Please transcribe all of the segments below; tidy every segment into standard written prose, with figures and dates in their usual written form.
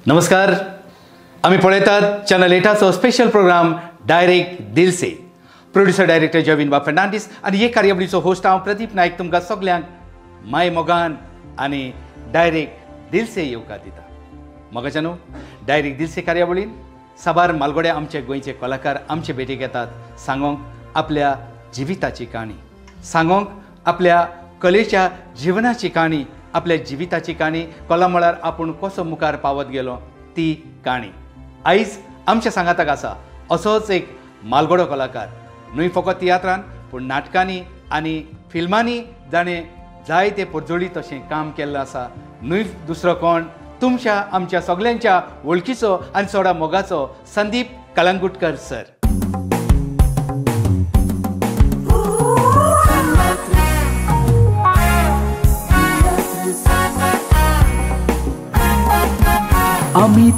नमस्कार. आम्ही पळयतात चॅनल 8चो स्पेशल प्रोग्राम डायरेक्ट दिल से. प्रोड्युसर डायरेक्टर जविन फर्नांडीस आणि हे कार्यावळीचो होस्ट हांव प्रदीप नायक तुमकां सगल्यांक माय मोगान आणि डायरेक्ट दिल से येवकार दिता. मोगाच्यानू डायरेक्ट दिल से कार्यावळीन साबार मालगोडे आमचे गोंयचे कलाकार आमचे भेटेक येतात सांगोंक आपल्या जिविताची काणी, सांगोंक आपल्या कलेच्या जिवनाची काणी, आपल्या जिविताची काणी, कला म्हळ्यार आपूण कसो मुखार पावत गेलो ती काणी. आयज आमच्या सांगाताक आसा असोच एक मालगोडो कलाकार. न्हय फकत तियात्रान पूण नाटकांनी आनी फिल्मांनी जाणें जायते परजोडी तशें काम केल्लें आसा. न्हय दुसरो कोण तुमच्या आमच्या सगल्यांच्या वळखीचो आनी चोडा मोगाचो Sandeep Kalangutkar sir. Ami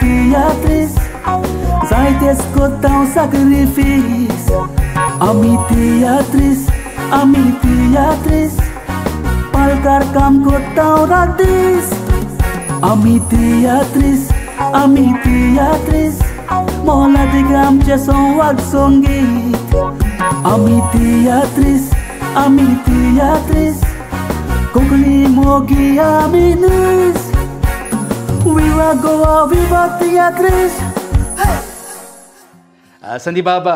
teatris, zaitez kotaw sacrifice. Ami teatris, palkar kam kotaw radis. Ami teatris, mola digam cheson wag songit. Ami teatris, kukli mogi aminis. Viva Goa, viva teatris. Sandeep बाबा,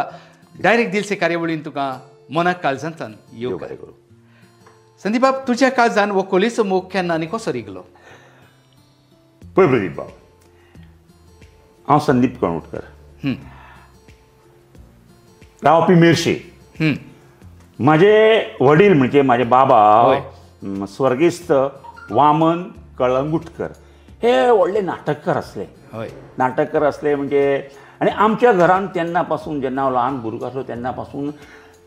डायरेक्ट दिल से कार्यावळीन तुका मनाक काळजांतल्यान येवकार. संदीप बाब, तुज्या काळजान हो कलेचो मोग केन्ना आनी कसो रिगलो? पळय प्रदीप बाब, हांव संदीप कळंगुटकर, रावपी मेर्शे. म्हाजे वडील म्हणजे म्हाजे बाबा स्वर्गिस्त वामन कळंगुटकर हे व्हडले नाटककार असले. नाटककार असले म्हणजे आणि आमच्या घरान तेन्ना पासून जेन्ना हांव ल्हान भुरगो आसलो तेन्ना पासून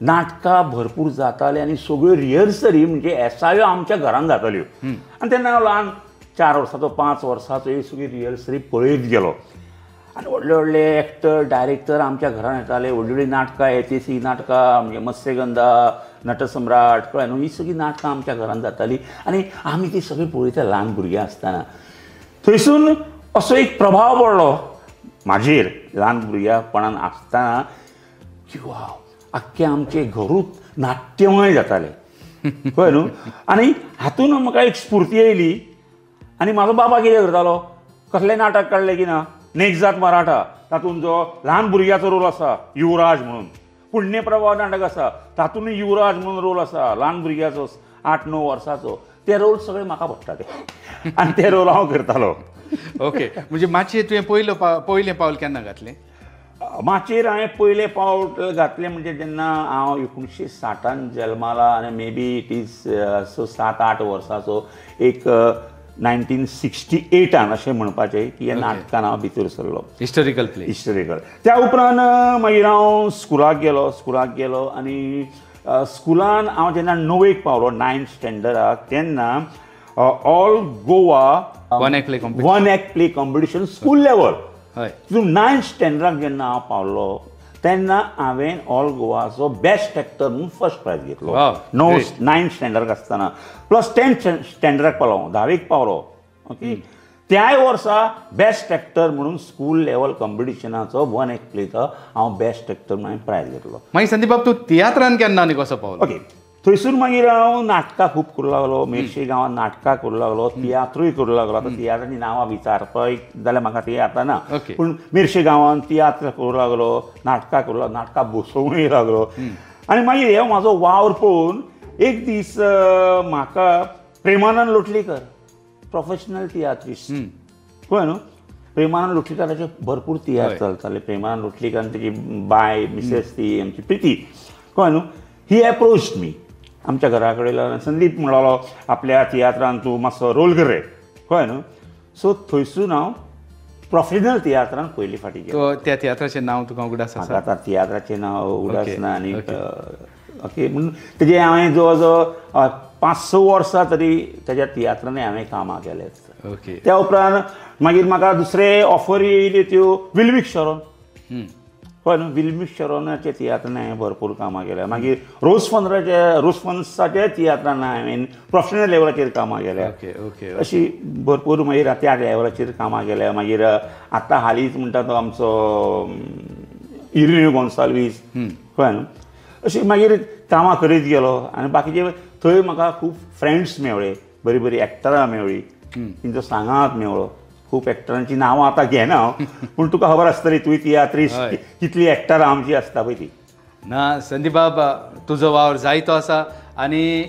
नाटकां भरपूर जाताले आनी सगळ्यो रिहर्सली म्हणजे एसायो आमच्या घरान जाताल्यो. आनी तेन्ना हांव ल्हान 4 वर्साचो 5 वर्साचो ही सगळी रिहर्सली पळयत गेलो. आनी व्हडले व्हडले एक्टर डायरेक्टर आमच्या घरान येताले. व्हडली व्हडली नाटकां येतेसी नाटकां म्हणजे मत्स्यगंधा, नटसम्राट कळ्ळें न्हू, ही सगळीं नाटकां आमच्या घरान जातालीं आनी आमी ती सगळीं पळयता ल्हान भुरगीं आसतना. थंयसून असो एक प्रभाव पडलो म्हाजेर ल्हान भुरग्यापणान आसतना की वाव, आख्खें आमचें घरूच नाट्यमय जातालें कळ्ळें न्हू. आनी हातून म्हाका एक स्फूर्ती येयली. आनी म्हाजो बाबा कितें करतालो, कसलें नाटक काडलें की ना, नेक जात मराठा तातूंत जो ल्हान भुरग्याचो रोल आसा युवराज म्हणून, पुण्यप्रभा नाटक आसा तातूंत युवराज म्हणून रोल आसा ल्हान भुरग्याचो 8-9 वर्साचो, ते रोल सगळे म्हाका पडटाले आनी ते रोल हांव करतालो. ओके, म्हणजे मातशें तुवें पयलें पावल केन्ना घातलें? माचयेर हांवें पयलें पावल घातलें म्हणजे जेन्ना हांव 1960 जल्माला आनी मे बी इट इज 7-8 वर्साचो एक 1968 अशें म्हणपाचें की ह्या नाटकान हांव भितर सरलो. Historical play. हिस्टोरिकल. त्या उपरांत मागीर हांव स्कुलाक गेलो आनी स्कुलान हांव जेन्ना 9वेक पावलो 9th स्टँडर्डाक तेन्ना all Goa one act play competition school level. तितून 9th स्टँडर्डाक जेन्ना हांव पावलो तेन्ना हांवें ऑल गोवाचो बेस्ट एक्टर म्हणून फर्स्ट प्रायज घेतलो. 9th स्टँडर्डाक आसतना प्लस 10th स्टँडर्डाक पावलो, 10वेक पावलो. ओके, त्याय वर्सा बेस्ट एक्टर म्हणून स्कूल लेवल कॉम्पिटिशनाचो वन एक्ट प्लेचो हांव बेस्ट एक्टर म्हणून प्रायज घेतलो. मागीर संदीप बाब, तूं तियात्रान केन्ना आनी कसो पावलो? ओके, थंयसून मागीर हांव नाटकां खूब करूं लागलो. मेर्शे गांवांत नाटकां करूं लागलो, तियात्रूय करूं लागलो. आतां तियात्राची नांवां विचारपय जाल्यार म्हाका ती येताना, पूण मेर्शे गांवांत तियात्र करूं लागलो, नाटकां करूं लागलो, नाटकां बसोवंकय लागलो. आनी मागीर हे म्हाजो वावर पळोवन एक दीस म्हाका प्रेमानंद लोटलीकर, प्रोफेशनल तियात्रिस्ट कळ्ळें न्हू, प्रेमानंद लोटलीकराचे भरपूर तियात्र चलताले. प्रेमानंद लोटलीकर आनी तेजी बाय मिसेस ती आमची प्रिती कळ्ळें न्हू, ही एप्रोच्ड मी आमच्या घरा कडेन. संदीप म्हणलो आपल्या तियात्रान तूं मातसो रोल कर रे कळ्ळें न्हू. सो थंयसून हांव प्रोफेशनल तियात्रान पयली फाटी गेलो. त्या तियात्राचें नांव तुका उगडास आसा? आतां तियात्राचें नांव उगडास ना. आनी ओके, म्हणून तेजें हांवें जवळ जवळ 5-6 वर्सां तरी तेज्या तियात्रांनी हांवें कामां केलें. ओके, त्या उपरांत मागीर म्हाका दुसरे ऑफरी येयल्यो त्यो विल्विक शॉरोन पण विल्मी शरोनाच्या तियात्रांनी हांवें भरपूर कामां केल्या. मागीर रोजफन्साच्या तियात्रांनी हांवें प्रोफेशनल लेवलाचेर कामां केल्या. अशी भरपूर मागीर त्या लेवलाचेर कामां केल्या. मागीर आतां हालींच म्हणटा तो आमचो इरिनो गोन्साल्वीस कळ्ळें न्हू. अशी मागीर कामां करीत गेलो आनी बाकीचे थंय म्हाका खूब फ्रेंड्स मेळ्ळे, बरीं बरीं एक्टरां मेळ्ळीं, तेंचो सांगात मेळ्ळो. खूब एक्टरांची नांवां आतां घेना हांव, पूण तुका खबर आसतली तुवें तियात्रीस्ट कितलीं एक्टरां आमची आसता पळय ती. ना संदीप बाब, तुजो वावर जायतो आसा आनी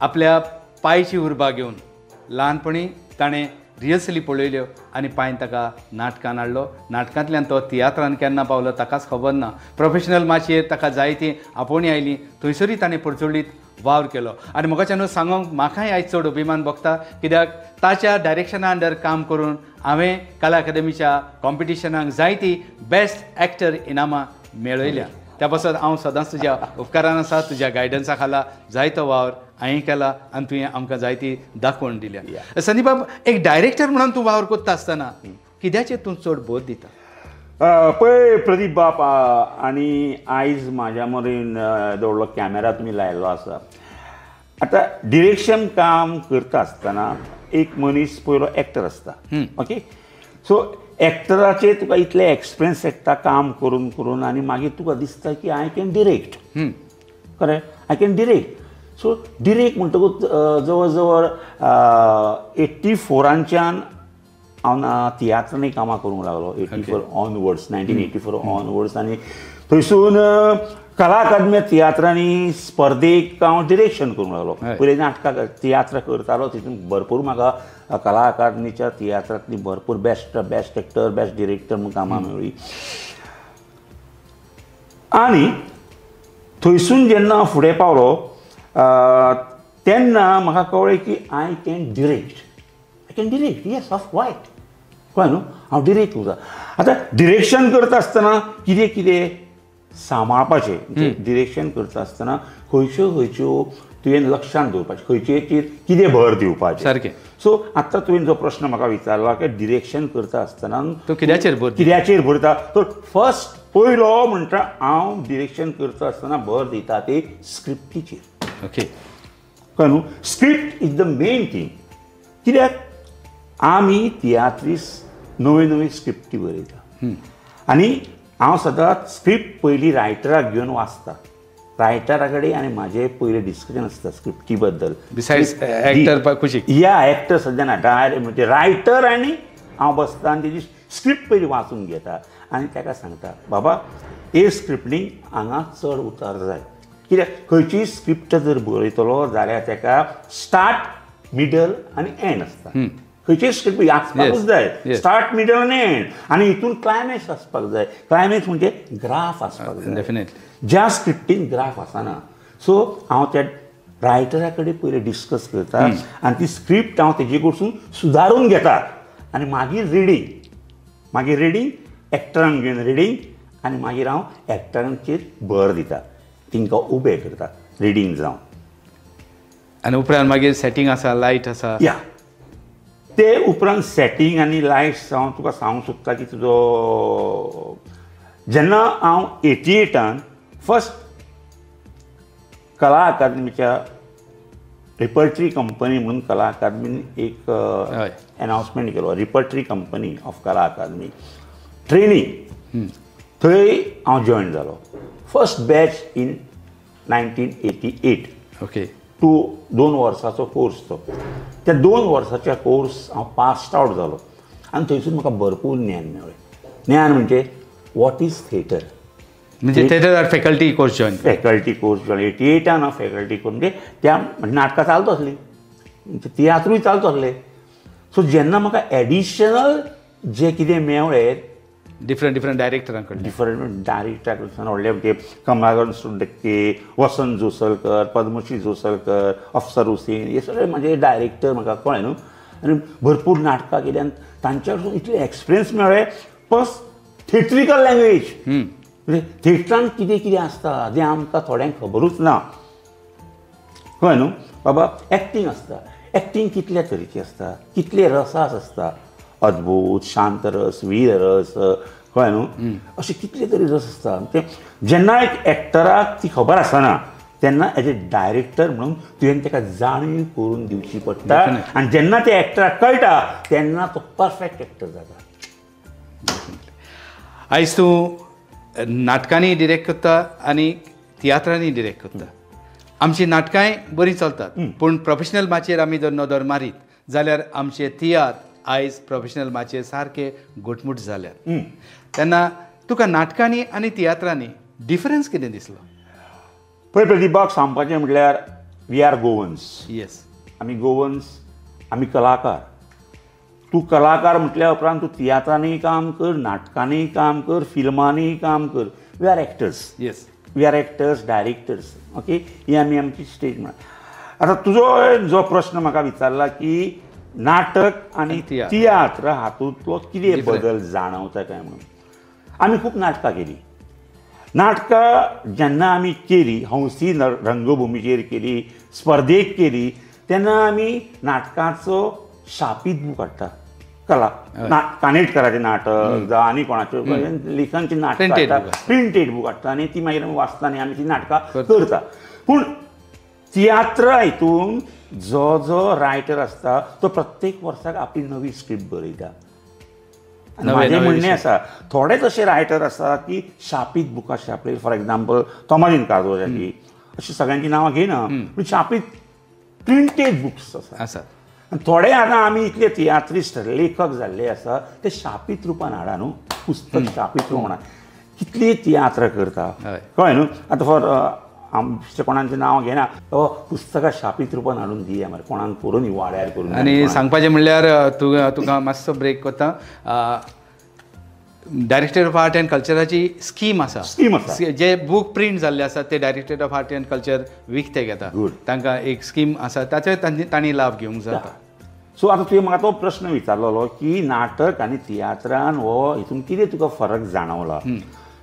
आपल्या पांयची उर्बा घेवन ल्हानपणी ताणें रिहर्सली पळयल्यो आनी पांय ताका नाटकान हाडलो. नाटकांतल्यान तो तियात्रान केन्ना पावलो ताकाच खबर ना. प्रोफेशनल माचयेर ताका जायतीं आपोवणी आयलीं, थंयसरूय ताणें परचुळीत वावर केलो. आनी म्हाका सांगूंक म्हाकाय आयज चड अभिमान भोगता, कित्याक ताच्या डायरेक्शना अंडर काम करून हांवें कला अकादमीच्या कॉम्पिटिशनाक जायतीं बेस्ट एक्टर इनामां मेळयल्या. त्या पासत हांव सदांच तुज्या उपकारान आसा. तुज्या गायडन्सा खाला जायतो वावर हांवें केला आनी तुवें आमकां जायती दाखोवन दिल्या. संदीप बाब, एक डायरेक्टर म्हणून तूं वावर करता आसतना कित्याचेर तूं चड भर दिता? पळय प्रदीप बाप, आनी आयज म्हाज्या मरेन दवरलो कॅमेरा तुमी लायल्लो आसा. आतां डिरेक्शन काम करता आसतना एक मनीस पयलो एक्टर आसता. ओके, सो एक्टराचेर तुका इतलें एक्सपिरियन्स येता काम करून करून आनी मागीर तुका दिसता की आय कॅन डिरेक्ट. करें, I can direct. So direct म्हणटकूच जवळ जवळ 84च्यान हांव तियात्रांनी कामां करूंक लागलो. 84 ऑनवर्ड्स, 1984 ऑनवर्ड्स. आनी थंयसून कला अकादमी तियात्रांनी स्पर्धेक हांव डिरेक्शन करूंक लागलो. पयलीं नाटकां तियात्र करतालो, तितून भरपूर म्हाका कला अकादमीच्या तियात्रांतली भरपूर बेस्ट एक्टर, बेस्ट डिरेक्टर म्हूण कामां मेळ्ळीं. आनी थंयसून जेन्ना हांव फुडें पावलो तेन्ना म्हाका कळ्ळें की I can direct. Yes, of Y कळ्ळें न्हू, हांव डिरेक्ट करता. आतां डिरेक्शन करता आसतना कितें सांबाळपाचें, म्हणजे डिरेक्शन करता आसतना खंयच्यो तुवें लक्षांत दवरपाचें, खंयचेर कितें भर दिवपाचें. सारकें. सो आतां तुवें जो प्रश्न म्हाका विचारला की डिरेक्शन करता आसतना तूं कित्याचेर भरता, तर फर्स्ट पयलो म्हणटा हांव डिरेक्शन करता आसतना भर दिता ते स्क्रिप्टीचेर. ओके, कळ्ळें न्हू. Script is the main thing. कित्याक आमी तियात्रीस्ट नव्यो स्क्रिप्टी बरयता आनी हांव सदांच स्क्रिप्ट पयलीं रायटराक घेवन वाचता. रायटरा कडेन आनी म्हाजें पयलें डिस्कशन आसता स्क्रिप्टी बद्दल. बिसायड्स एक्टर कुशीक एक्टर सद्या ना, डायरेक्ट म्हणजे रायटर आनी हांव बसता आनी तेजी स्क्रिप्ट पयलीं वाचून घेता आनी ताका सांगता बाबा हे स्क्रिप्टींग हांगा चड उतार जाय. कित्याक खंयचीय स्क्रिप्ट जर बरयतलो जाल्यार ताका स्टार्ट, मिडल आनी एंड आसता. खंयचीय स्क्रिप्ट आसपाकूच जाय, स्टार्ट, मिडल आनी एंड. आनी हितून क्लायमॅक्स आसपाक जाय. क्लायमॅक्स म्हणजे ग्राफ आसपाक जाय. डेफिनेटली ज्या स्क्रिप्टीन ग्राफ आसना. सो हांव त्या रायटरा कडेन पयलीं डिस्कस करता आनी ती स्क्रिप्ट हांव तेजे कडसून सुदारून घेता आनी मागीर रिडींग एक्टरांक घेवन रिडींग आनी मागीर हांव एक्टरांचेर भर दिता, तांकां उबें करता रिडींग जावन. आनी उपरांत मागीर सेटींग आसा, लायट आसा. या ते उपरांत सेटींग आनी लायट्स हांव तुका सांगूंक सोदता की तुजो जेन्ना हांव 88 फर्स्ट कला अकादमीच्या रिपर्टरी कंपनी म्हणून कला अकादमीन एक अनाउन्समेंट केलो, रिपर्टरी कंपनी ऑफ कला अकादमी ट्रेनिंग. थंय हांव जॉयन जालो. First batch in 1988. ओके, 2 वर्साचो कोर्स तो. त्या 2 वर्साच्या कोर्स हांव पास आउट जालो आनी थंयसून म्हाका भरपूर ज्ञान मेळ्ळें. ज्ञान म्हणजे वॉट इज थिएटर, म्हणजे थिएटर फॅकल्टी कोर्स जॉयन. 88 हांव फॅकल्टी कोर्स म्हणजे त्या नाटकां चालू आसलीं, तियात्रूय चालू आसलें. सो जेन्ना म्हाका एडिशनल जे कितें मेळ्ळें डिफरंट डायरेक्टरां कडल्यान, डिफरंट डायरेक्टरा कडच्यान व्हडले म्हणजे कमलाकरण सुंडक्के, वसंत जोसलकर, पद्मश्री जोसलकर, अफसर हुसेन, हे सगळे म्हाजे डायरेक्टर म्हाका कळ्ळें न्हू. आनी भरपूर नाटकां केली आनी तांच्या कडसून इतले एक्सपिरियन्स मेळ्ळे. प्लस थिएट्रिकल लँग्वेज, म्हणजे थिएटरान कितें कितें आसता जें आमकां थोड्यांक खबरूच ना. कळ्ळें न्हू. बाबा एक्टींग आसता, एक्टींग कितल्या तरेची आसता, कितले रसास आसता, अद्भुत, शांत रस, वीर रस, कळ्ळें न्हू अशें कितले तरी रस आसता ते जेन्ना एक एक्टराक ती खबर आसना तेन्ना एज ए डायरेक्टर म्हणून तुवें ताका जाणीव करून दिवची पडटा आनी जेन्ना ते एक्टराक कळटा तेन्ना तो परफेक्ट एक्टर जाता. आयज तूं नाटकांनी डिरेक्ट करता आनी तियात्रांनी डिरेक्ट करता. आमची नाटकांय बरी चलतात पूण प्रोफेशनल माचयेर आमी जर नदर मारीत जाल्यार आमचे तियात्र आयज प्रोफेशनल माचयेर सारके घुटमूट जाल्यात. तेन्ना तुका नाटकांनी आनी तियात्रांनी डिफरन्स कितें दिसलो? पळय प्रतिभाक सांगपाचें म्हटल्यार वी आर गोवन्स. येस, आमी गोवन्स, आमी कलाकार. तूं कलाकार म्हटल्या उपरांत तूं तियात्रांनीय काम कर, नाटकांनीय काम कर, फिल्मांनीय काम कर. We are actors. Yes, we are actors, directors. Okay, ही आमची स्टेज म्हणा. आतां तुजो जो प्रश्न म्हाका विचारला की नाटक आनी तियात्र हातूंतलो कितें बदल जाणवता काय म्हणून. आमी खूब नाटकां केलीं. नाटकां जेन्ना आमी केली, हंसी रंगभुमीचेर केली, स्पर्धेक केली, तेन्ना आमी नाटकाचो शापीत बूक हाडटा. कला कानेटकराचें नाटक जावं आनी कोणाचें लेखनचें नाटक हाडटा, प्रिंटेड बूक हाडटा आनी ती मागीर वाचता आनी आमी ती नाटकां करता. पूण तियात्र हितून जो जो रायटर आसता तो प्रत्येक वर्साक आपली नवी स्क्रिप्ट बरयता. म्हाजें म्हणणें आसा थोडेच अशे रायटर आसा की शापीत बुकां छापले. फॉर एग्जाम्पल तोमाजीन काजोळ्याची अशीं सगळ्यांची नांवां घेयना पूण शापीत प्रिंटेड बुक्स आसात. थोडे आतां आमी इतले तियात्रिस्ट लेखक जाल्ले आसा ते शापीत रुपान हाडा न्हू, पुस्तक शापीत रूप म्हणा. कितली तियात्र करता कळ्ळें न्हू. आतां फॉर आमचे कोणाचें नांव घेना, पुस्तकां शापीत रुपान हाडून दिया मरे, कोणाक करून वाड्यार करून. आनी सांगपाचें म्हणल्यार तुका मातसो ब्रेक कोता. डायरेक्टर ऑफ आर्ट एंड कल्चराची स्कीम आसा. जे बूक प्रिंट जाल्ले आसा ते director of art and culture विकते घेता. तांकां एक स्कीम आसा, ताचो तांणी लाभ घेवंक जाता. सो आतां तुवें म्हाका तो प्रश्न विचारलेलो की नाटक आनी तियात्रान हो हितून कितें तुका फरक जाणवला.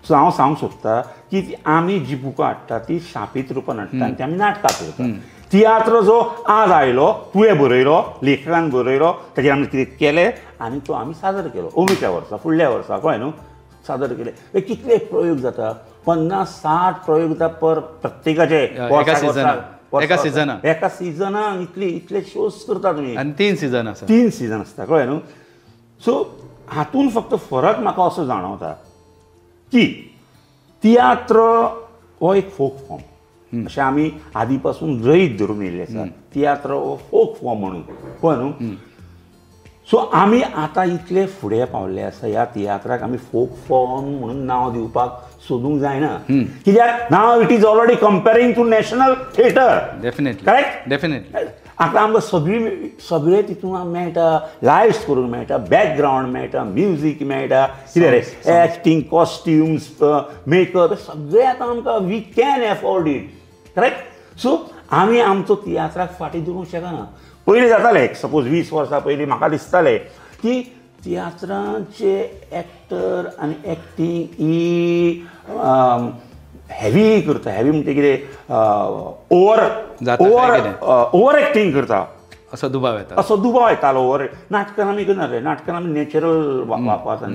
सो हांव सांगूंक सोदतां की आमी जी बुकां हाडटा ती शापीत रुपान हाडटा आनी ती आमी नाटकां करता. तियात्र जो आज आयलो, तुवें बरयलो, लेखकान बरयलो, ताचेर आमी कितें केलें आनी तो आमी सादर केलो. ओमेच्या वर्सा फुडल्या वर्सा कळ्ळें न्हू सादर केलें. हे कितले प्रयोग जाता, 50-60 प्रयोग जाता प्रत्येकाचे एका सिजनाक इतले शोज करता तुमी. आनी 3 सीझन आसा. 3 सीझन आसता कळ्ळें न्हू. सो हातून फक्त फरक म्हाका असो जाणवता की तियात्र हो एक फोक फॉर्म अशें आमी आदी पासून रयत धरून येयल्ले आसा. तियात्र हो फोक फॉर्म म्हणून कळ्ळें न्हू. सो आमी आतां इतले फुडें पावल्ले आसा ह्या तियात्राक आमी फोक फॉर्म म्हणून नांव दिवपाक सोदूंक जायना. कित्याक नाव it is already comparing to national theatre. Definitely correct. Definitely. आतां आमकां सगळे तितून मेळटा, लायव्स करूंक मेळटा, बॅकग्रावंड मेळटा, म्युजीक मेळटा, कितें रे एक्टींग, कॉस्ट्युम्स, मेकअप सगळें आतां आमकां we can afford it. Correct. So आमी आमचो तियात्राक फाटीं दवरूंक शकना. पयलीं जातालें सपोज 20 वर्सां पयलीं म्हाका दिसतालें की तियात्रांचे एक्टर आनी एक्टींग ही हेवी करता. हेवी म्हणजे कितें ओवर एक्टींग करता असो दुबाव येता. असो दुबाव येतालो. ओवर नाटकान आमी करनासले. नाटकान आमी नॅचरल वापरता.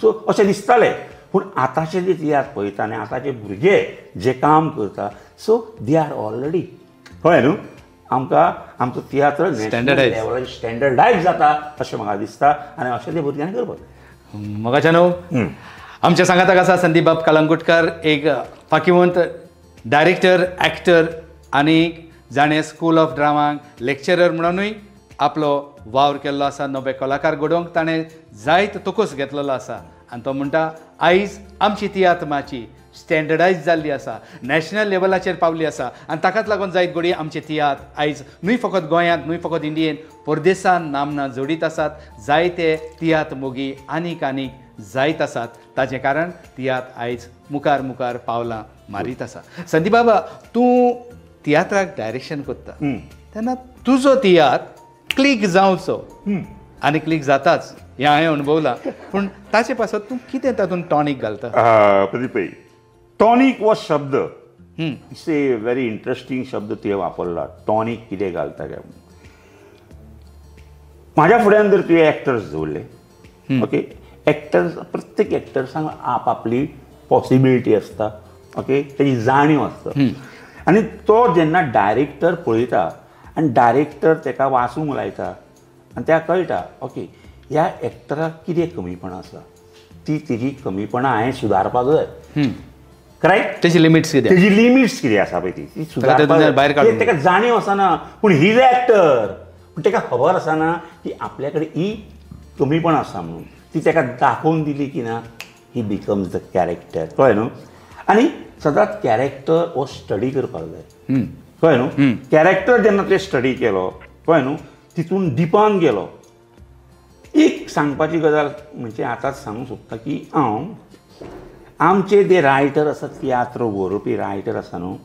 सो अशें दिसतालें. पूण आतांचे जे तियात्र पळयता आनी आतांचे भुरगे जे काम करता सो दे आर ऑलरेडी कळ्ळें न्हू. आमकां आमचो तियात्र स्टँडर्डायज जाता अशें म्हाका दिसता आनी अशें ते भुरग्यांनी करपाक. मोगाच्या न्हू. आमच्या सांगाताक आसा संदीप बाब कलंगुटकर, एक फाकिवंत डायरेक्टर, एक्टर आनी जाणें स्कूल ऑफ ड्रामाक लेक्चरर म्हणूनय आपलो वावर केल्लो आसा. नवे कलाकार घडोवंक ताणें जायत तोकूस घेतलेलो आसा आनी तो म्हणटा आयज आमची तियात्र माची स्टँडर्डायज जाल्ली आसा, नॅशनल लेवलाचेर पावली आसा आनी ताकाच लागून जायत घडी आमचे तियात्र आयज न्हय फकत गोंयांत न्हय फकत इंडियेन परदेसांत नामना जोडीत आसात. जायते तियात्र मोगी आनीक जायत आसात. ताचें कारण तियात्र आयज मुखार मुखार पावलां मारीत आसा. संदीप बाबा, तूं तियात्राक डायरेक्शन करता तेन्ना तुजो तियात्र क्लिक जावचो आनी क्लिक जाताच हें हांवें अणभवलां. पूण ताचे पासत तूं कितें तातूंत टॉनीक घालता? प्रदीप टॉनीक हो शब्द इट्स ए व्हेरी इंट्रस्टींग शब्द तुवें वापरला. टॉनीक कितें घालता काय म्हाज्या फुड्यान जर तुवें एक्टर्स दवरले, ओके, एक्टर प्रत्येक एक्टर्सांक आपापली पॉसिबिलिटी आसता, ओके, तेजी जाणीव आसता. आनी तो जेन्ना डायरेक्टर पळयता आनी डायरेक्टर ताका वाचूंक लायता आनी त्या कळटा ओके ह्या एक्टराक कितें कमीपणां आसा, ती तेजी कमीपणां हांवें सुदारपाक जाय. करेक्ट? तेजी लिमिट्स कितें, तेजी लिमिट्स कितें आसा पळय ती सुदारपाक भायर काडून ताका जाणीव आसना. पूण ही जे एक्टर पूण ताका खबर आसना की आपल्या कडेन ही कमीपणां आसा म्हणून. ती ताका दाखोवन दिली की ना, ही बिकम्स द कॅरेक्टर. कळ्ळें न्हू? आनी सदांच कॅरेक्टर हो स्टडी करपाक जाय. कळ्ळें न्हू? कॅरेक्टर जेन्ना तुवें स्टडी केलो, कळ्ळें न्हू, तितून डिपान गेलो. एक सांगपाची गजाल म्हणजे आतांच सांगूंक सोदता की हांव आमचे जे रायटर आसा, तियात्र बरोवपी रायटर आसा न्हू,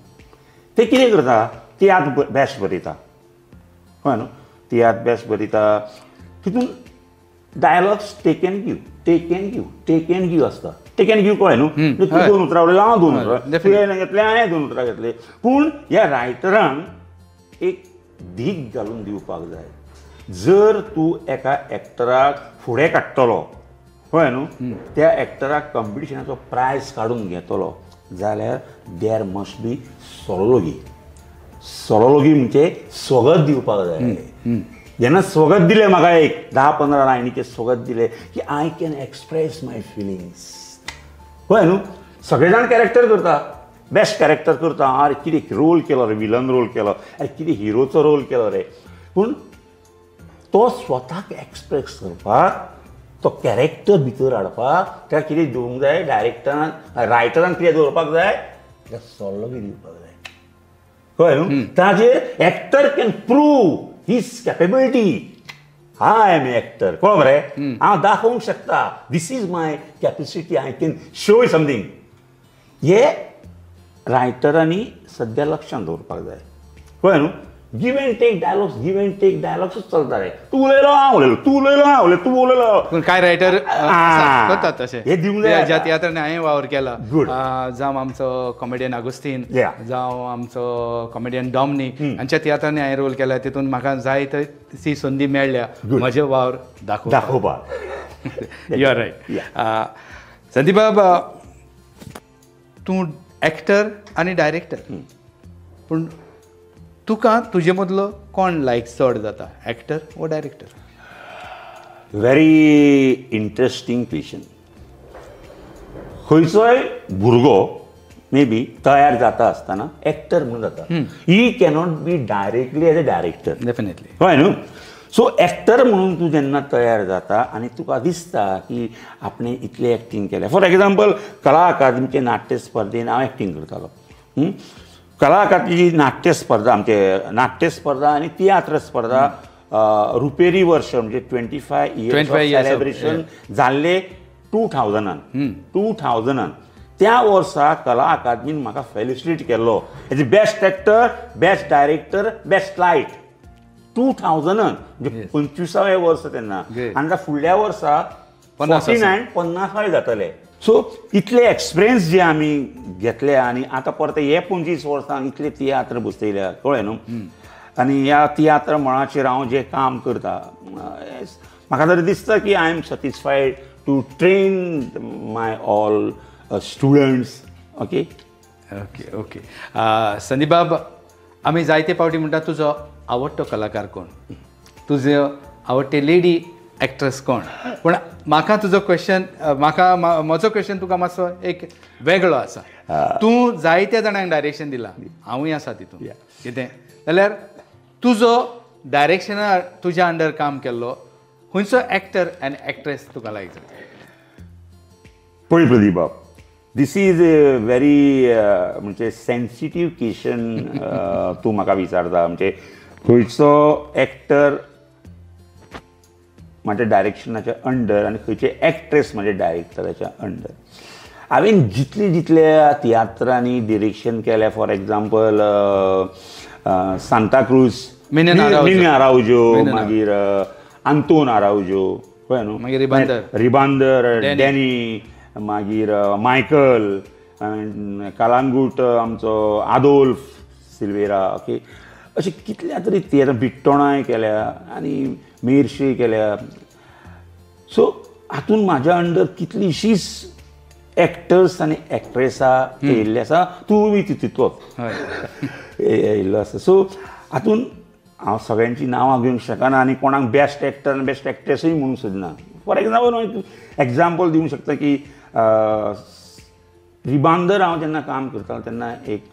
ते कितें करता, तियात्र बेस्ट बरयता. कळ्ळें न्हू? तियात्र बेस्ट बरयता. तितून डायलॉग्स टेक एंड गिव आसता. टेक एंड गिव कळ्ळें न्हू? तूं 2 उतरां उलयलें, हांव 2 उतरां, तुवें घेतलें, हांवें 2 उतरां घेतलें. पूण ह्या रायटरांक एक धीक घालून दिवपाक जाय. जर तूं एका एक्टराक फुडें काडटलो, कळ्ळें न्हू, त्या एक्टराक कॉम्पिटिशनाचो प्रायज काडून घेतलो जाल्यार देर मस्ट बी सोलोलॉजी. सोलोलॉजी म्हणजे स्वगत दिवपाक जाय. जेन्ना स्वगत दिलें, म्हाका एक 10-15 लायनीचें स्वगत दिलें की I can express my feelings. कळ्ळें न्हू? सगळे जाण कॅरेक्टर करता, बेस्ट कॅरेक्टर करता, अरे कितें रोल केलो रे, विलन रोल केलो, अरे कितें हिरोचो रोल केलो रे. पूण तो स्वताक एक्सप्रेस करपाक, तो कॅरेक्टर भितर हाडपाक त्या कितें दिवंक जाय, डायरेक्टरान रायटरान कितें दवरपाक जाय, सोलोलॉजी दिवपाक जाय. कळ्ळें न्हू? ताजेर actor can prove his capability. I am actor, कळ्ळें मरे, हांव दाखोवंक शकता, this is my capacity, I can show you something. हे रायटरांनी सद्या लक्षांत दवरपाक जाय. कळ्ळें न्हू? गिव एंड टेक डायलॉग्सूच चलता रे. तूं उलयलो, हांव उलयलो, तूं उलयलो, हांव उलयलो, तूं उलयलो. पूण कांय रायटर करतात तशें. हे दिवंक जाय. ज्या तियात्रांनी हांवें वावर केला, Good. जावं आमचो कॉमेडियन आगोस्तीन, Yeah. जावं आमचो कॉमेडियन डॉमनीक, हांच्या तियात्रांनी हांवें रोल केला, तितून म्हाका जाय ती संदी मेळ्ळ्या म्हजे वावर दाखोवपाक. You R right. संदीप बाब, तूं एक्टर आनी डायरेक्टर, पूण तुका तुजे मदलो कोण लायक चड जाता, एक्टर वो डायरेक्टर? Very interesting question. खंयचोय भुरगो मे बी तयार जाता आसतना एक्टर म्हणून जाता. ही cannot be directly as a director. Definitely. कळ्ळें न्हू? सो एक्टर म्हणून तूं जेन्ना तयार जाता आनी तुका दिसता की आपणें इतलें एक्टींग केलें. फॉर एग्जाम्पल कला अकादमीचे नाट्य स्पर्धेन हांव एक्टींग करतालो. कला अकादमीची नाट्य स्पर्धा, आमचे नाट्य स्पर्धा आनी तियात्र स्पर्धा रुपेरी वर्ष म्हणजे 25 इयर्स सेलेब्रेशन जाल्ले 2000. त्या वर्सा कला अकादमीन म्हाका फेलिसिटेट केल्लो as a best actor, best director, best light. 2000 म्हणजे 25वें वर्स तेन्ना. आनी फुडल्या वर्सा 50 जातले. सो इतले एक्सपिरियन्स जे आमी घेतले आनी आतां परत हे 25 वर्सांक इतले तियात्र बसयल्या. कळ्ळें न्हू? आनी ह्या तियात्र मळाचेर हांव जें काम करता, म्हाका तरी दिसता की I am satisfied to train my all students. Okay okay okay. Sandeep बाब, आमी जायते फावटी म्हणटा तुजो आवडटो कलाकार कोण, तुजो आवडटे लेडी एक्ट्रेस कोण. पूण म्हाका तुजो क्वेश्चन, म्हजो क्वेश्चन तुका मातसो एक वेगळो आसा. तूं जायत्या जाणांक डायरेक्शन दिलां, हांवूय आसा तितून. कितें जाल्यार तुजो डायरेक्शनार तुज्या अंडर काम केल्लो खंयचो एक्टर आनी एक्ट्रेस तुका लायक जाता? पळय प्रदीप बाब, दीस इज ए व्हेरी म्हणजे सेन्सिटीव क्वेश्चन तूं म्हाका विचारता. म्हणजे खंयचो एक्टर म्हाज्या डायरेक्शनाच्या अंडर आनी खंयचे एक्ट्रेस म्हाज्या डायरेक्टराच्या अंडर. हांवें जितल्या तियात्रांनी डिरेक्शन केलें, फॉर एग्जाम्पल सांताक्रूज, मिनी आराउजो, मागीर आंतोन आराउजो, कळ्ळें न्हू, मागीर रिबांदर, डॅनी, मागीर मायकल, कालांगूट आमचो आदोल्फ सिल्वेरा. ओके, अशें कितल्या तरी तियात्र, बिट्टोणाय केल्या आनी मेर्शे केल्या. सो हातून म्हाज्या अंडर कितलींशींच एक्टर्स आनी एक्ट्रेसां येयल्ली आसा, तूंय तितूंतलोच येयल्लो आसा. सो हातून हांव सगळ्यांची नांवां घेवंक शकना आनी कोणाक बेस्ट एक्टर आनी बेस्ट एक्ट्रेसूय म्हणूंक सोदना. फॉर एग्जाम्पल दिवंक शकता की रिबांदर हांव जेन्ना काम करतालो तेन्ना एक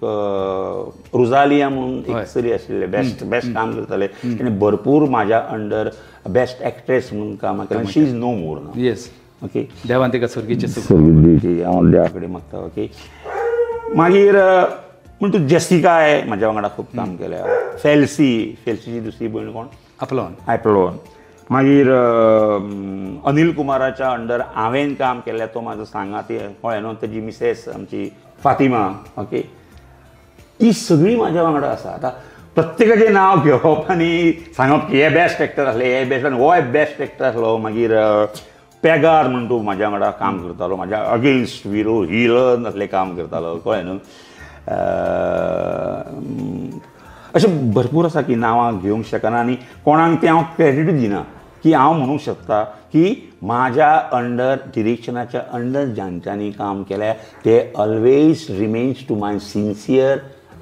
रुजालिया म्हणून एक चली आशिल्ले बेस्ट काम करताले. तेणें भरपूर म्हाज्या अंडर बेस्ट एक्ट्रेस म्हणून कामां केलें. शी इज नो मोर नाव. येस. ओके. देवान तिका सुर्गीचे हांव देवा कडेन मागता. ओके. मागीर पूण तूं जेसिकाय म्हाज्या वांगडा खूब काम केलें. फेल्सीची दुसरी भयण कोण? आयप्लोन. मागीर अनिल कुमाराच्या अंडर हांवें काम केलें, तो म्हाजो सांगाती कळ्ळें न्हू, तेजी मिसेस आमची फातिमा. ओके. ही सगळीं म्हाज्या वांगडा आसा. आतां प्रत्येकाचें नांव घेवप आनी सांगप की हे बेस्ट एक्टर आसले, हे बेस्ट, हो बेस्ट एक्टर आसलो. मागीर पेगार म्हणून तूं म्हाज्या वांगडा काम करतालो, म्हाज्या अगेन्स्ट विरो हिलन असलें काम करतालो, कळ्ळें न्हू. अशें भरपूर आसा की नांवां घेवंक शकना आनी कोणाक तें हांव क्रेडीट दिना, की हांव म्हणूंक शकता की म्हाज्या अंडर डिरेक्शनाच्या अंडर ज्यांच्यांनी काम केलें ते always remains to my sincere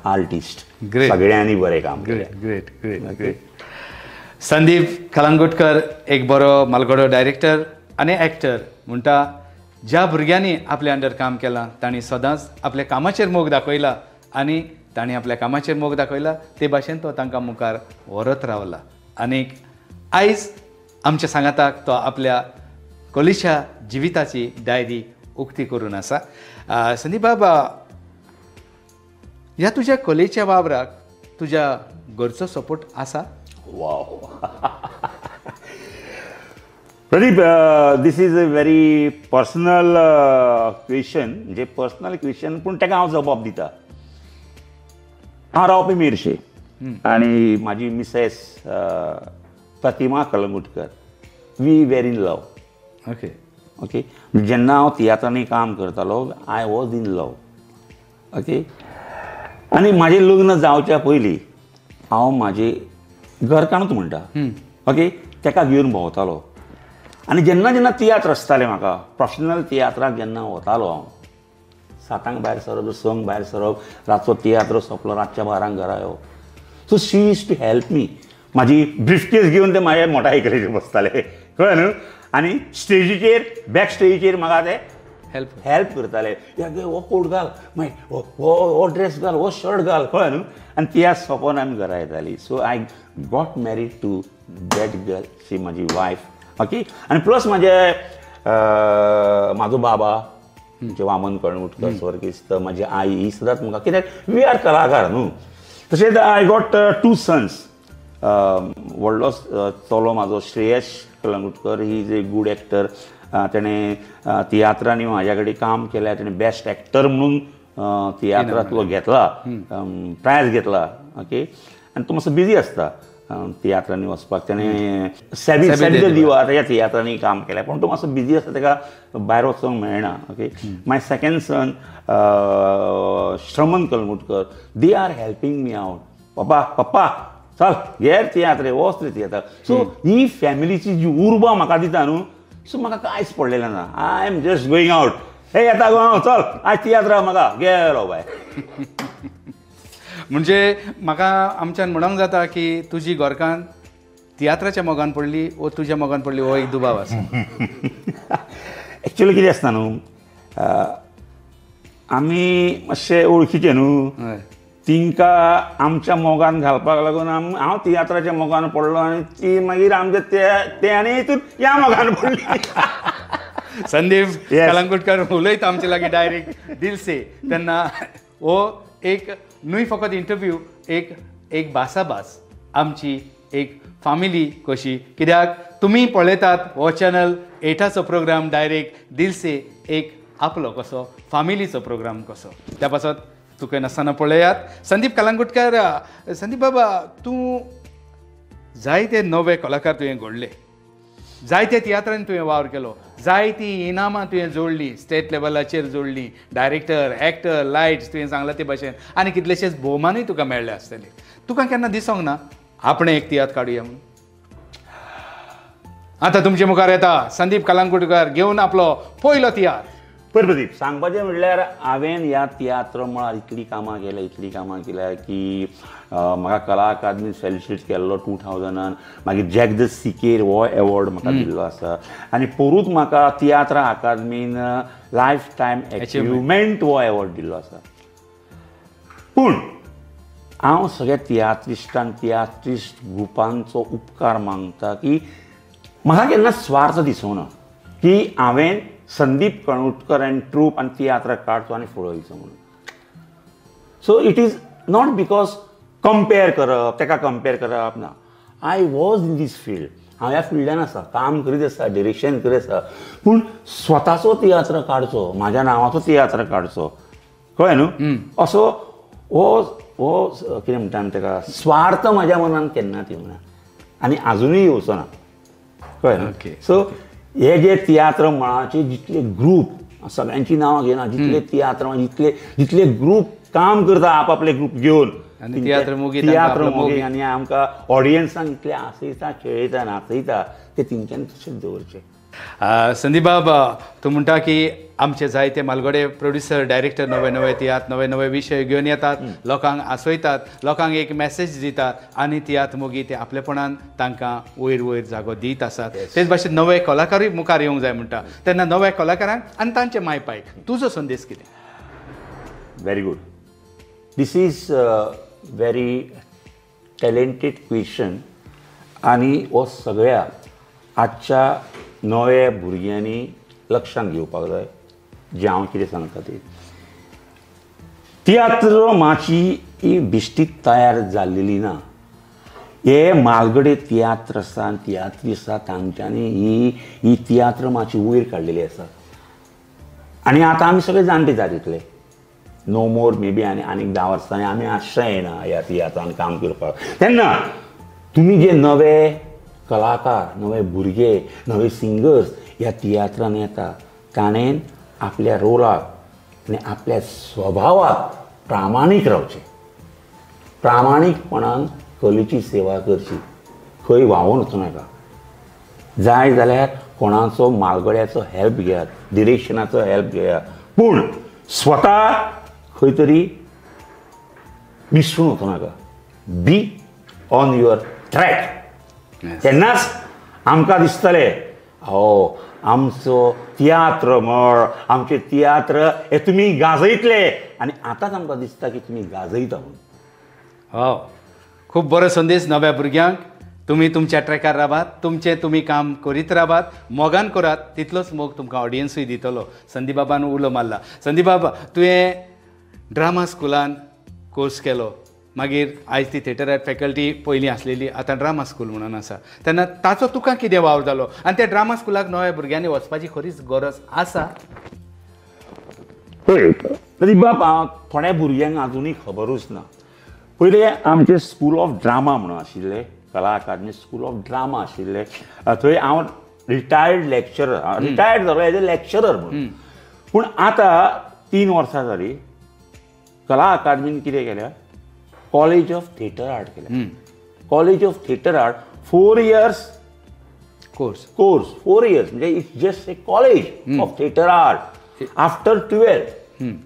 artist. सगळ्यांनी बरें काम केलें. Great great great. Sandeep Kalangutkar एक बरो मालगडो डायरेक्टर आनी एक्टर म्हणटा ज्या भुरग्यांनी आपल्या अंडर काम केलां तांणी सदांच आपल्या कामाचेर मोग दाखयला आनी तांणी आपल्या कामाचेर मोग दाखयला ते भाशेन तो तांकां मुखार व्हरत रावला. आनीक आयज आमच्या सांगाताक तो आपल्या कॉलेजच्या जिविताची डायरी उक्ती करून आसा. संदीप बाबा, ह्या तुज्या कॉलेजच्या वावराक तुज्या घरचो सपोर्ट आसा? Wow. Pradeep, this is a very personal question. म्हणजे पर्सनल क्वेश्चन पूण ताका हांव जबाब दिता. हांव रावपी मेर्शे आनी म्हाजी Mrs Pratima Kalangutkar. We were in love. Okay. Okay. जेन्ना हांव तियात्रांनी काम करतालो I was in love. Okay. आनी म्हाजें लग्न जावच्या पयलीं हांव म्हाजें घरकाणूच म्हणटा. ओके. ताका घेवन भोंवतालो आनी जेन्ना जेन्ना तियात्र आसतालें म्हाका प्रोफेशनल तियात्राक जेन्ना वतालो हांव 7 भायर सरप, 6 भायर सरप, रातचो तियात्र सोंपलो, रातच्या 12 घरा येवप. So she used to help me. म्हाजी ब्रीफकेस घेवन ते म्हाज्या मोठ्या आयकडेचेर बसताले, कळ्ळें न्हू. आनी स्टेजीचेर बॅक स्टेजीचेर म्हाका ते हेल्प करताले. हो कोट घाल, मागीर हो ड्रेस घाल, हो शर्ट घाल, कळ्ळें न्हू. आनी तिया सोंपोवन आमी घरा येतालीं. So I got married to that girl. शी म्हाजी वायफ. ओके. आनी प्लस म्हाजो बाबा म्हणजे वामन कळंगुटकर स्वर्गिस्त, म्हाजी आई ही सदांच म्हाका, कित्याक वी आर कलाकार न्हू. तशेंच आय गॉट 2 सन्स. व्हडलो चलो म्हाजो Shreyas Kalangutkar, he is a good actor. तेणें तियात्रांनी म्हाज्या कडेन काम केलें. तेणें बेस्ट एक्टर म्हणून तियात्रांतलो घेतला, प्रायज घेतला. ओके. आनी तो मातसो बिजी आसता तियात्रांनी वचपाक. तेणें सेबी दिवा ह्या तियात्रांनी काम केलें, पूण तो मातसो बिजी आसता, ताका भायर वचोंक मेळना. Okay. My second son Shraman Kalangutkar, they are helping me out. पप्पा चल घेर तियात्र, वच रे तियात्र. सो ही फॅमिलीची जी उर्बा म्हाका दिता न्हू, सो म्हाका कांयच पडलेलें ना. I am just going out. हे येता गो, चल आज तियात्र म्हाका गेलो बाय. म्हणजे म्हाका आमच्यान म्हणूंक जाता की तुजी घरकान तियात्राच्या मोगान पडली वो तुज्या मोगान पडली, हो एक दुबाव आसा. एक्चुअली कितें आसता न्हू, आमी मातशे वळखीचे न्हू, तिंकां आमच्या मोगान घालपाक लागून हांव तियात्राच्या मोगान पडलो आनी ती मागीर आमचे ते आनी हितून ह्या मोगान पडली. संदीप कलंगुटकर उलयता आमचे लागीं डायरेक्ट दिल से. तेन्ना हो एक न्हय फकत इंटरव्यू, एक भासाभास आमची एक फामिली कशी. कित्याक तुमी पळयतात हो चॅनल 8चो प्रोग्राम डायरेक्ट दिल से एक आपलो कसो फामिलीचो प्रोग्राम कसो. त्या पासत तुका नासतना पळयात. संदीप कलंगुटकर, संदीप बाबा, तूं जायते नवे कलाकार तुवें घडले, जायते तियात्रांनी तुवें वावर केलो, जायतीं इनामां तुवें जोडलीं, स्टेट लेवलाचेर जोडलीं, डायरेक्टर, एक्टर, लायट्स तुवें सांगलां ते भाशेन, आनी कितलेशेच भोवमानूय तुका मेळ्ळे आसतले. तुका केन्ना दिसोंक ना आपणें एक तियात्र काडुया म्हणून? आतां तुमचे मुखार येता संदीप कलंगूटकर घेवन आपलो पयलो तियात्र. पळय प्रदीप, सांगपाचें म्हणल्यार हांवें ह्या तियात्र मळार इतली कामां केल्या की म्हाका कला अकादमी सेलिब्रेट केल्लो 2000 मागीर जॅक द सिकेर हो एवॉर्ड म्हाका दिल्लो आसा आनी पोरूच म्हाका तियात्र अकादमीन लायफ टायम अचिव्हमेंट हो एवॉर्ड दिल्लो आसा. पूण हांव सगळ्या तियात्रिस्ट ग्रुपांचो उपकार मागता की म्हाका केन्ना स्वार्थ दिसूंक ना की हांवें संदीप कळंगूटकर एंड ट्रूप आनी तियात्र काडचो आनी फुडें वयचो म्हणून. So it is not because compare करप ना. I was in this field, हांव ह्या फिल्डान आसा, काम करीत आसा, डिरेक्शन करीत आसा, पूण स्वताचो तियात्र काडचो, म्हाज्या नांवाचो तियात्र काडचो, कळ्ळें न्हू, असो हो कितें म्हणटा आमी ताका स्वार्थ म्हाज्या मनान केन्नाच येवना आनी आजुनूय येवचो ना, कळ्ळें न्हू. सो हे जे तियात्र मळाचे जितले ग्रूप, सगळ्यांची नांवां घेना, जितले तियात्र जितले ग्रूप काम करता आपापले ग्रूप घेवन तियात्र मोगी आनी आमकां ऑडियन्सांक इतले आसयता, खेळयता, नाचयता, ते तेंच्यांनी तशेंच दवरचें. संदीप बाबा, तूं म्हणटा की आमचे जायते मालगडे प्रोड्युसर डायरेक्टर नवे तियात्र नवे विशय घेवन येतात, लोकांक आसयतात, लोकांक एक मॅसेज दितात आनी तियात्र मोगी ते आपलेपणान तांकां वयर जागो दीत आसात. तेच भाशेन नवे कलाकारूय मुखार येवंक जाय म्हणटा, तेन्ना नव्या कलाकारांक आनी तांचे मायपायक तुजो संदेश कितें? Very good. This is very talented question आनी हो सगळ्या आजच्या नव्या भुरग्यांनी लक्षांत घेवपाक जाय जे हांव कितें सांगता ते. तियात्र माची ही बिश्टीत तयार जाल्लेली ना. हे मालगडे तियात्र आसा, तियात्री आसा, तांच्यांनी ही तियात्र माची वयर काडलेली आसा आनी आतां आमी सगळे जाणटे जातले. नो मोर मे बी आनीक 10 वर्सांनी आमी आश्रय येना ह्या तियात्रान काम करपाक. तेन्ना तुमी जे नवे कलाकार, नवे भुरगे, नवे सिंगर्स ह्या तियात्रान येता, ताणें आपल्या रोलाक आनी आपल्या स्वभावाक प्रामाणीक रावचें, प्रामाणीकपणान कलेची सेवा करची, खंय व्हांवून वचूं नाका. जाय जाल्यार कोणाचो मालगड्याचो हेल्प घेयात, डिरेक्शनाचो हेल्प घेयात, पूण स्वता खंय तरी मिसळून वचूं नाका. Be on your track. तेन्नाच आमकां दिसतलें आमचो तियात्र मळ, आमचे तियात्र हे तुमी गाजयतले आनी आतांच आमकां दिसता की तुमी गाजयता म्हणून. खूब बरो संदेश नव्या भुरग्यांक. तुमी तुमच्या ट्रॅकार राबात, तुमी काम करीत राबात, मोगान करात, तितलोच मोग तुमकां ऑडियन्सूय दितलो. संदीप बाबान उलो मारला. संदीप बाबा, तुवें ड्रामा स्कुलान कोर्स केलो, मागीर आयज ती थिएटर आर्ट फॅकल्टी पयलीं आसलेली, आतां ड्रामा स्कूल म्हणून आसा, तेन्ना ताचो तुका कितें वावर जालो आनी त्या ड्रामा स्कुलाक नव्या भुरग्यांनी वचपाची खरीच गरज आसा? पळय बाबा, थोड्या भुरग्यांक आजुनूय खबरूच ना. पयलीं आमचें स्कूल ऑफ ड्रामा म्हणून आशिल्लें, कला अकादमी स्कूल ऑफ ड्रामा आशिल्लें. थंय हांव रिटायर्ड जालो एज अ लेक्चरर म्हणून. पूण आतां 3 वर्सां जालीं कला अकादमीन कितें केल्या, कॉलेज ऑफ थिएटर आर्ट केल्या. College of theatre art 4 years course 4 years म्हणजे it's just a college of theatre art. After 12th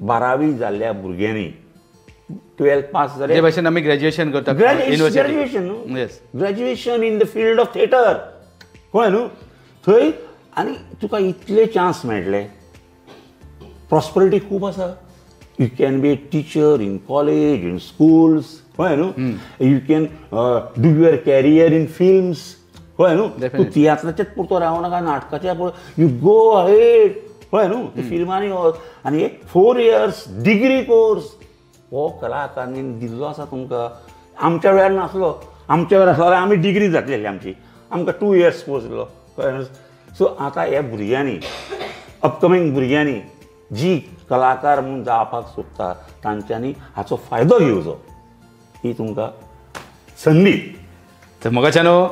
12वी जाल्ल्या भुरग्यांनी 12th पास जाले भाशेन आमी ग्रॅज्युएशन करता. Graduation in the field of theatre, कळ्ळें न्हू. थंय आनी तुका इतले चान्स मेळटले, प्रॉस्परिटी खूब आसा. You can be a teacher in college, in schools, कळ्ळें न्हू. You can do your career in films, कळ्ळें न्हू. तूं तियात्राचेच पुरतो रावूं नाका, नाटकाच्या यू गो अहेड, कळ्ळें न्हू. तूं फिल्मांनी वच आनी एक 4 years डिग्री कोर्स हो कला अकादमीन दिल्लो आसा तुमकां. आमच्या वेळार नासलो. आमच्या वेळार आसलो जाल्यार आमी डिग्री जातली आमची, आमकां 2 years कोर्स दिलो, कळ्ळें न्हू. सो आतां ह्या भुरग्यांनी, अपकमींग भुरग्यांनी जी कलाकार म्हणून जावपाक सोदता, तांच्यांनी हाचो फायदो घेवचो, ही तुमकां संदी. तर मोगाच्यानो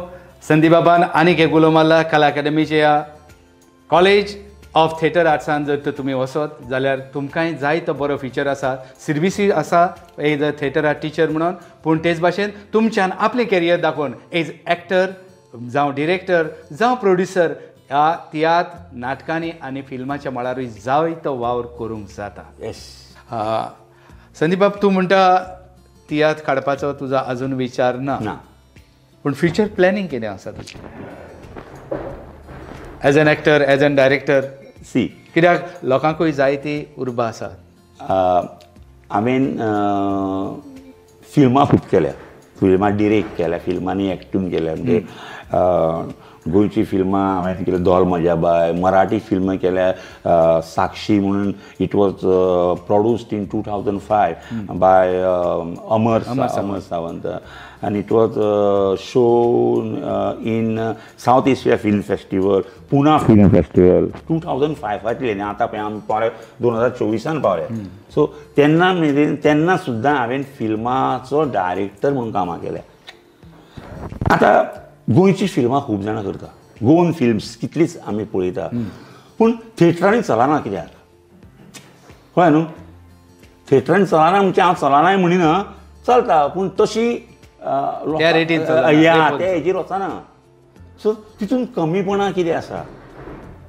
संदीप बाबान आनीक एक उलो मारला. कला अकादमीच्या कॉलेज ऑफ थिएटर आर्ट्सान जर तर तुमी वचत जाल्यार तुमकांय जायतो बरो फिचर आसा, सर्विसी आसा as a theatre art teacher म्हणून, पूण तेच भाशेन तुमच्यान आपलें कॅरियर दाखोवन एज एक्टर जावं डिरेक्टर जावं प्रोड्युसर ह्या तियात्र नाटकांनी आनी फिल्माच्या मळारूय जायतो वावर करूंक जाता. येस. संदीप बाब, तूं म्हणटा तियात्र काडपाचो तुजो अजून विचार ना, पूण फ्युचर प्लॅनिंग कितें आसा तुजें as an actor, as an director? See, कित्याक लोकांकूय जायती उर्बा आसा. हांवें फिल्मां खूब केल्या, फिल्मां डिरेक्ट केल्या, फिल्मांनी एक्टींग केल्या. म्हणजे गोंयची फिल्मां हांवें केल्या धोल म्हज्या बाय, मराठी फिल्मां केल्या साक्षी म्हणून. It was produced in 2005 by Amar Sawant, and it was shown in South Asia Film Festival, Pune Film Festival 2005 आनी आतां पळय आमी पावले 2024 पावले. सो तेन्ना सुद्दां हांवें फिल्माचो डायरेक्टर म्हणून कामां केल्या. आतां गोंयची फिल्मां खूब जाणां करता, गोवन फिल्म्स कितलीच आमी पळयता, पूण थिएटरांनी चलना. कित्याक कळ्ळें न्हू? थिएटरांनी चलना म्हणजे हांव चलनाय म्हणिना, चलता पूण तशी त्या हेजेर वचना. सो तितून कमीपणां कितें आसा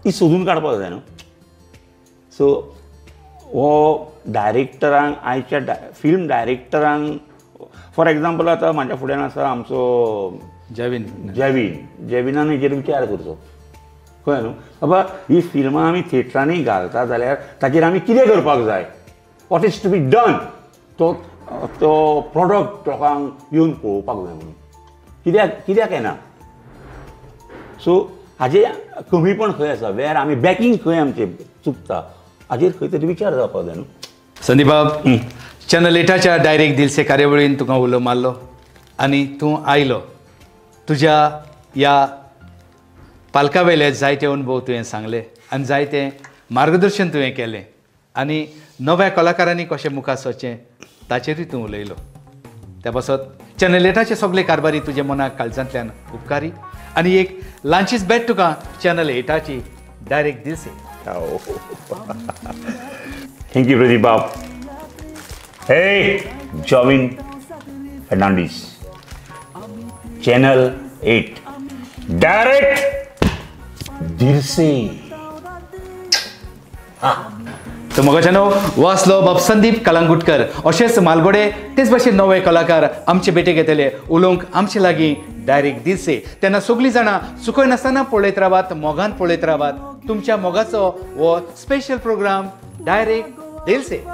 ती सोदून काडपाक जाय न्हू. सो हो डायरेक्टरांक, आयच्या फिल्म डायरेक्टरांक, फॉर एग्जाम्पल आतां म्हाज्या फुड्यान आसा आमचो जेविनान हेजेर विचार करचो. कळ्ळें न्हू? बाबा ही फिल्मां आमी थिएटरांनी घालता जाल्यार ताचेर आमी कितें करपाक जाय, what is to be done, तो प्रोडक्ट लोकांक येवन पळोवपाक जाय म्हणून. कित्याक येना? सो हाजे कमीपण खंय आसा, वेर आमी बॅकींग खंय आमचें चुकता, हाजेर खंय तरी विचार जावपाक जाय न्हू. संदीप बाब, चॅनल 8च्या डायरेक्ट दिलसे कार्यावळीन तुका उलो मारलो आनी तूं आयलो. तुज्या ह्या पालका वेले जायते अनुभव तुवें सांगले आनी जायतें मार्गदर्शन तुवें केलें आनी नव्या कलाकारांनी कशें मुखार सरचें ताचेरूय तूं उलयलो. त्या पासत चॅनल 8चे सगळे कारभारी तुजे मनाक काळजांतल्यान उपकारी आनी एक लांचीच बॅट तुका चॅनल 8ची डायरेक्ट दिलसे. थँक्यू प्रदीप बाब. हे जॉविन फर्नांडीस, चॅनल 8 डायरेक्ट दिलसे. तो मोगाचें नांव हो आसलो बाब संदीप कलंगुटकर. अशेंच मालगोडे तेच भाशेन नवे कलाकार आमचे भेटेक येतले उलोवंक आमचे लागीं डायरेक्ट दिलसे. तेन्ना सगळीं जाणां सुखय नासतना पळयत रावात, मोगान पळयत रावात तुमच्या मोगाचो हो स्पेशल प्रोग्राम डायरेक्ट दिलसे.